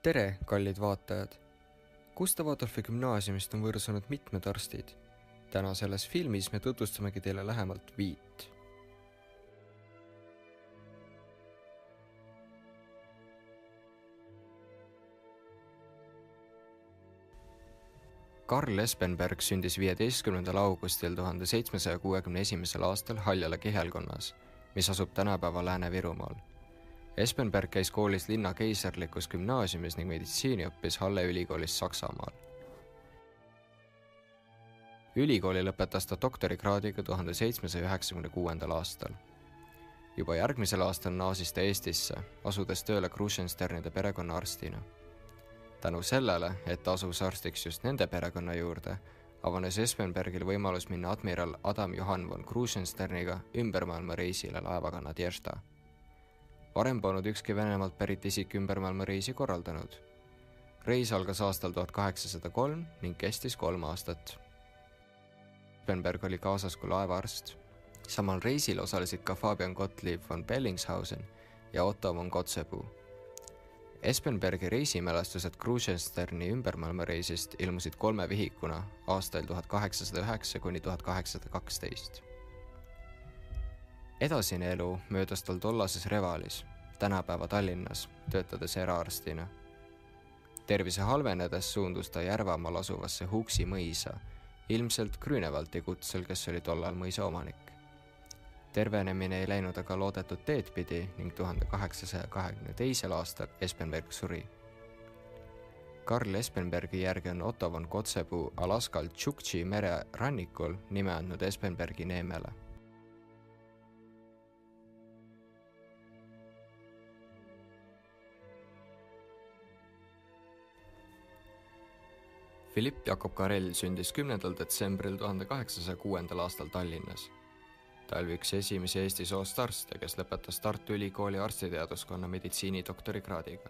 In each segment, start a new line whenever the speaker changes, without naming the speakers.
Tere, kallid vaatajad! Gustav Adolfi gümnaasiumist on võrsunud mitmed arstid. Täna selles filmis me tutvustamegi teile lähemalt 5. Karl Espenberg sündis 15. augustil 1761. aastal Haljala kihelkonnas, mis asub tänapäeva Lääne-Virumaal. Espenberg käis koolis linna keisarlikus gümnaasiumis ning meditsiini õppis Halle ülikoolis Saksamaal. Ülikooli lõpetas ta doktorikraadiga 1796. aastal. Juba järgmisel aastal naasis ta Eestisse, asudes tööle Krusensternide perekonna arstina. Tänu sellele, et ta asus arstiks just nende perekonna juurde, avanes Espenbergil võimalus minna admiral Adam Johann von Krusensterniga ümbermaailma reisile laevaga Nadježda. Varem polnud ükski Venemaalt pärit isik ümbermaailma reisi korraldanud. Reis algas aastal 1803 ning kestis 3 aastat. Espenberg oli kaasas kui laevaarst. Samal reisil osalesid ka Fabian Gottlieb von Bellingshausen ja Otto von Kotzebue. Espenbergi reisimälestused Krusensterni ümbermaailma reisist ilmusid 3 vihikuna aastail 1809–1812. Edasine elu möödas tal tollases Revalis, tänapäeva Tallinnas, töötades eraarstina. Tervise halvenedes suundus ta Järvamaal asuvasse Huksi mõisa, ilmselt Grünevaldi kutsel, kes oli tollal mõisa omanik. Tervenemine ei läinud aga loodetud teed pidi ning 1822. aastal Espenberg suri. Karl Espenbergi järgi on Otto von Kotzebue Alaskal Tšuktši mere rannikul nime andnud Espenbergi neemele. Philipp Jakob Karell sündis 10. detsembril 1806. aastal Tallinnas. Ta oli üks esimesi Eesti soost arste, kes lõpetas Tartu Ülikooli arstiteaduskonna meditsiini doktorikraadiga.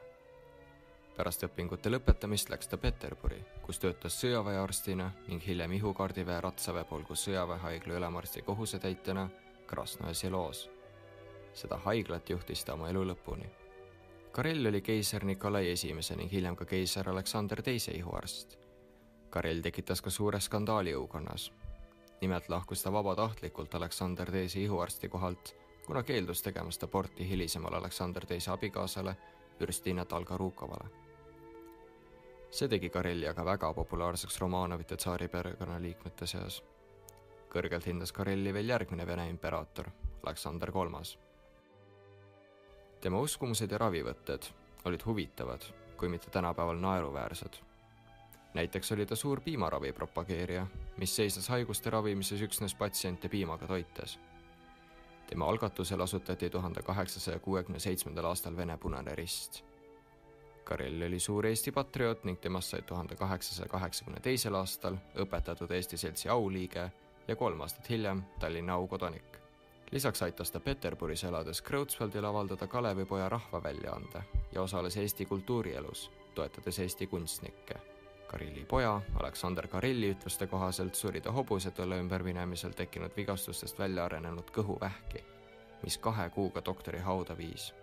Pärast õpingute lõpetamist läks ta Peterburi, kus töötas sõjaväearstina ning hiljem Ihukaardiväe Ratsaväepolgu sõjaväehaigla ülemarsti kohusetäitjana Krasnojas ja Loos. Seda haiglat juhtis ta oma elu lõpuni. Karell oli keisar Nikolai I ning hiljem ka keisar Aleksander II ihuarst. Karell tekitas ka suure skandaali õukonnas. Nimelt lahkus ta vabatahtlikult Aleksander II ihuarsti kohalt, kuna keeldus tegemast aborti hilisemal Aleksander II abikaasale Ürstina Talgarukovale. See tegi Karelli aga väga populaarseks Romanovite tsaariperekonna liikmete seas. Kõrgelt hindas Karelli veel järgmine Vene imperaator, Aleksander III. Tema uskumused ja ravivõtted olid huvitavad, kui mitte tänapäeval naeruväärsed. Näiteks oli ta suur piimaravi propageerija, mis seisnes haiguste ravimises üksnes patsiente piimaga toites. Tema algatusel asutati 1867. aastal Vene Punane Rist. Karell oli suur Eesti patrioot ning temast sai 1882. aastal õpetatud Eesti Seltsi auliige ja 3 aastat hiljem Tallinna aukodanik. Lisaks aitas ta Peterburis elades Kreutzwaldil avaldada Kalevipoja rahvaväljaande ja osales Eesti kultuurielus, toetades Eesti kunstnikke. Karilli poja, Aleksander Karilli ütluste kohaselt suri ta hobusetõlle ümberminemisel tekkinud vigastustest välja arenenud kõhuvähki, mis 2 kuuga doktori hauda viis.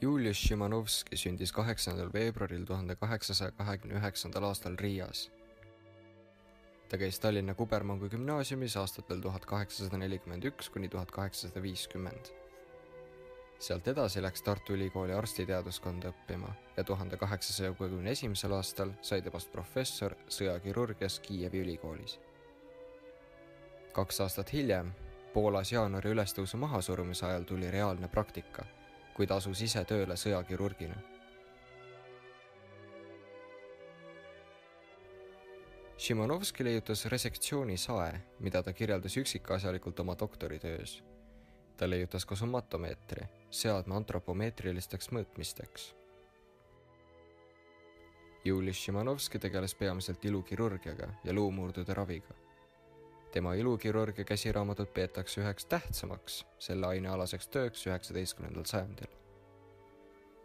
Julius Šimanovski sündis 8. veebruaril 1829. aastal Riias. Ta käis Tallinna Kubermangu gümnaasiumis aastatel 1841–1850. Sealt edasi läks Tartu Ülikooli arstiteaduskonda õppima ja 1861. aastal sai temast professor sõjakirurgias Kiievi ülikoolis. 2 aastat hiljem, Poolas jaanuari ülestõusu mahasurumise ajal tuli reaalne praktika, kui ta asus ise tööle sõjakirurgina. Šimanovski leiutas resektsiooni sae, mida ta kirjeldas üksikasjalikult oma doktoritöös. Ta leiutas ka somatomeetri, seadme antropomeetrilisteks mõõtmisteks. Julius Šimanovski tegeles peamiselt ilukirurgiaga ja luumurdude raviga. Tema ilukirurgia käsiraamatut peetakse üheks tähtsamaks selle ainealaseks tööks 19. sajandil.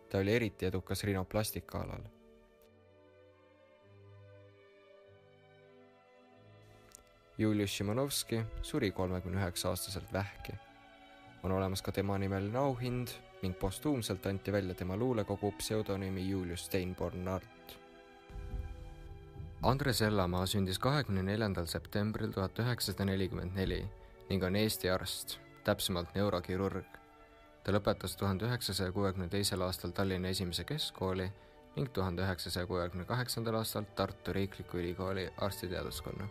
Ta oli eriti edukas rinoplastika alal. Julius Šimanovski suri 39-aastaselt vähki. On olemas ka tema nimeline auhind ning postuumselt anti välja tema luulekogu pseudonüümi Julius Steinborn Art. Andres Ellamaa sündis 24. septembril 1944 ning on Eesti arst, täpsemalt neurokirurg. Ta lõpetas 1962. aastal Tallinna esimese keskkooli ning 1968. aastal Tartu Riikliku Ülikooli arstiteaduskonna.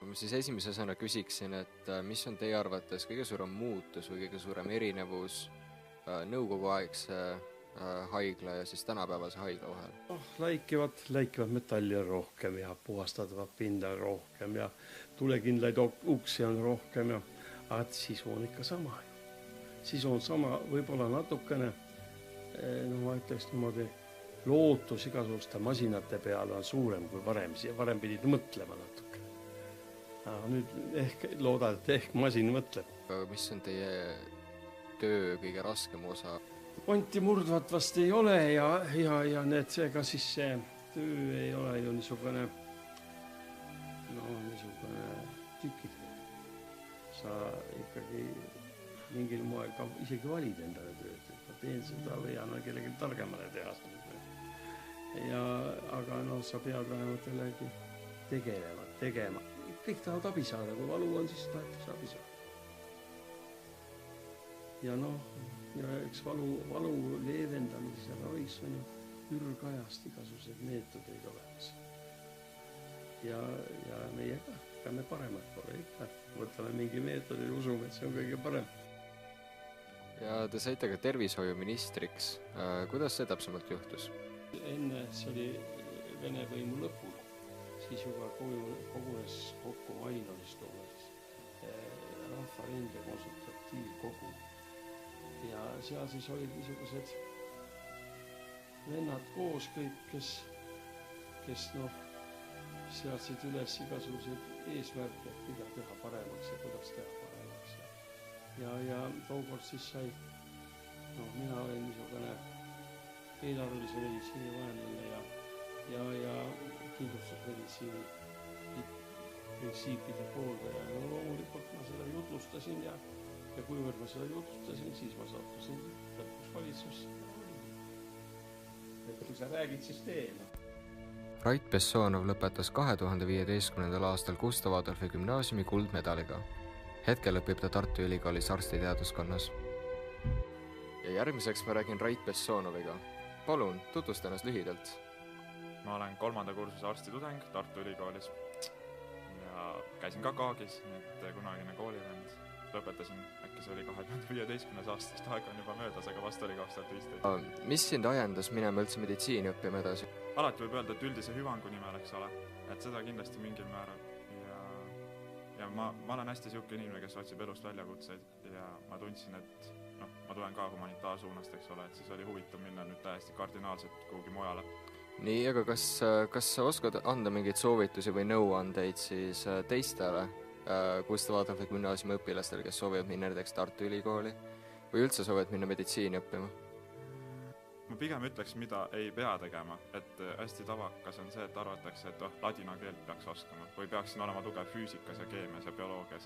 Ma siis esimese asjana küsiksin, et mis on teie arvates kõige suurem muutus või kõige suurem erinevus nõukoguaegse haigla ja siis tänapäevase haigla vahel?
Läikivat metalli on rohkem ja puhastatavat pinda on rohkem ja tulekindlaid uksi on rohkem, aga sisu on ikka sama. Sisu on sama, võib-olla natukene, ma ütleks niimoodi, lootus igasuguste masinate peale on suurem kui varem. Varem pidid mõtlema natuke. Nüüd loodad, et ehk masin mõtleb.
Mis on teie töö kõige raskem osa?
Ponti murdvat vast ei ole ja seega siis see töö ei ole ju niisugune tükitöö. Sa ikkagi mingil moel ka isegi valid endale tööd, et ma teen seda või annan kellegi targemale teha. Aga sa pead vähemalt jällegi tegema. Kõik tahavad abi saada, kui valu on, siis tahetakse abi saada. Ja eks valu leevendamise ja ravis on ju ürgajast igasugused meetodeid olemas. Ja meie ka peame paremat pole ikka. Võtame mingi meetodi ja usume, et see on kõige parem.
Ja te saite ka tervishoiuministriks. Kuidas see täpsemalt juhtus?
Enne see oli Vene võimu lõpul. Siis juba kogunes kokku Mainolis toolades Rahvarinde konsultatiivkogu. Ja seal siis olid niisugused vennad koos kõik, kes seadsid üles igasuguseid eesmärke, et mida teha paremaks ja kuidas teha paremaks. Ja tookord siis sai, mina olin niisugune eelarvelise meditsiini vaenlane ja kindlustusmeditsiini printsiipide pooldaja. Loomulikult ma seda jutlustasin ja kuivõrd ma seda jutlustasin, siis ma sattusin lõpuks valitsusse. Et kui sa räägid, siis teema.
Rait Bessonov lõpetas 2015. aastal Gustav Adolfi gümnaasiumi kuldmedaliga. Hetkel õpib ta Tartu Ülikoolis arstiteaduskonnas. Ja järgmiseks ma räägin Rait Bessonoviga. Palun, tutvusta ennast lühidalt.
Ma olen 3. kursuse arstitudeng Tartu Ülikoolis ja käisin ka Kaagis, nüüd kunagine koolivend. Lõpetasin, äkki see oli 2015. aastast, aeg on juba möödas, aga vast oli 2015.
Mis sind ajendas minema üldse meditsiini õppima edasi?
Alati võib öelda, et üldise hüvangu nimel, eks ole, et seda kindlasti mingil määral. Ja ma olen hästi siuke inimene, kes otsib elust väljakutseid ja ma tundsin, et ma tulen ka humanitaarsuunast, eks ole, et siis oli huvitav minna nüüd täiesti kardinaalselt kuhugi mujale.
Nii, aga kas sa oskad anda mingeid soovitusi või nõuandeid siis teistele Gustav Adolfi gümnaasiumi õpilastele, kes soovivad minna näiteks Tartu Ülikooli või üldse soovivad minna meditsiini õppima?
Ma pigem ütleks, mida ei pea tegema, et hästi tavakas on see, et arvatakse, et ladina keelt peaks oskama või peaksin olema tugev füüsikas ja keemias ja bioloogias.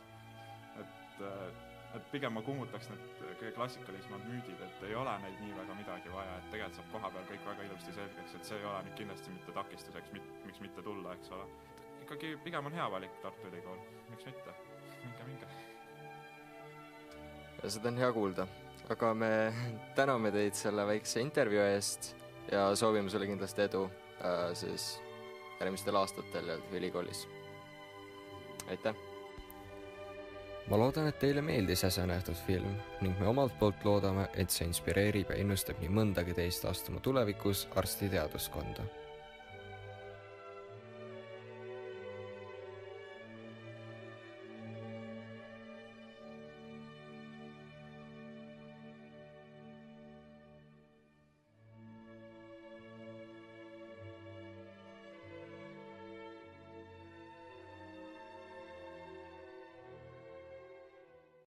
Et pigem ma kummutaks need kõige klassikalisemad müüdid, et ei ole neid nii väga midagi vaja, et tegelikult saab koha peal kõik väga ilusti selgeks, et see ei ole nüüd kindlasti mitte takistuseks, miks mitte tulla, eks ole. Ikkagi pigem on hea valik Tartu Ülikool, miks mitte? Minge.
Ja seda on hea kuulda, aga me täname teid selle väikse intervjuu eest ja soovime sulle kindlasti edu siis järgmistel aastatel ülikoolis. Aitäh! Ma loodan, et teile meeldis äsja nähtud film ning me omalt poolt loodame, et see inspireerib ja innustab nii mõndagi teist astuma tulevikus arstiteaduskonda.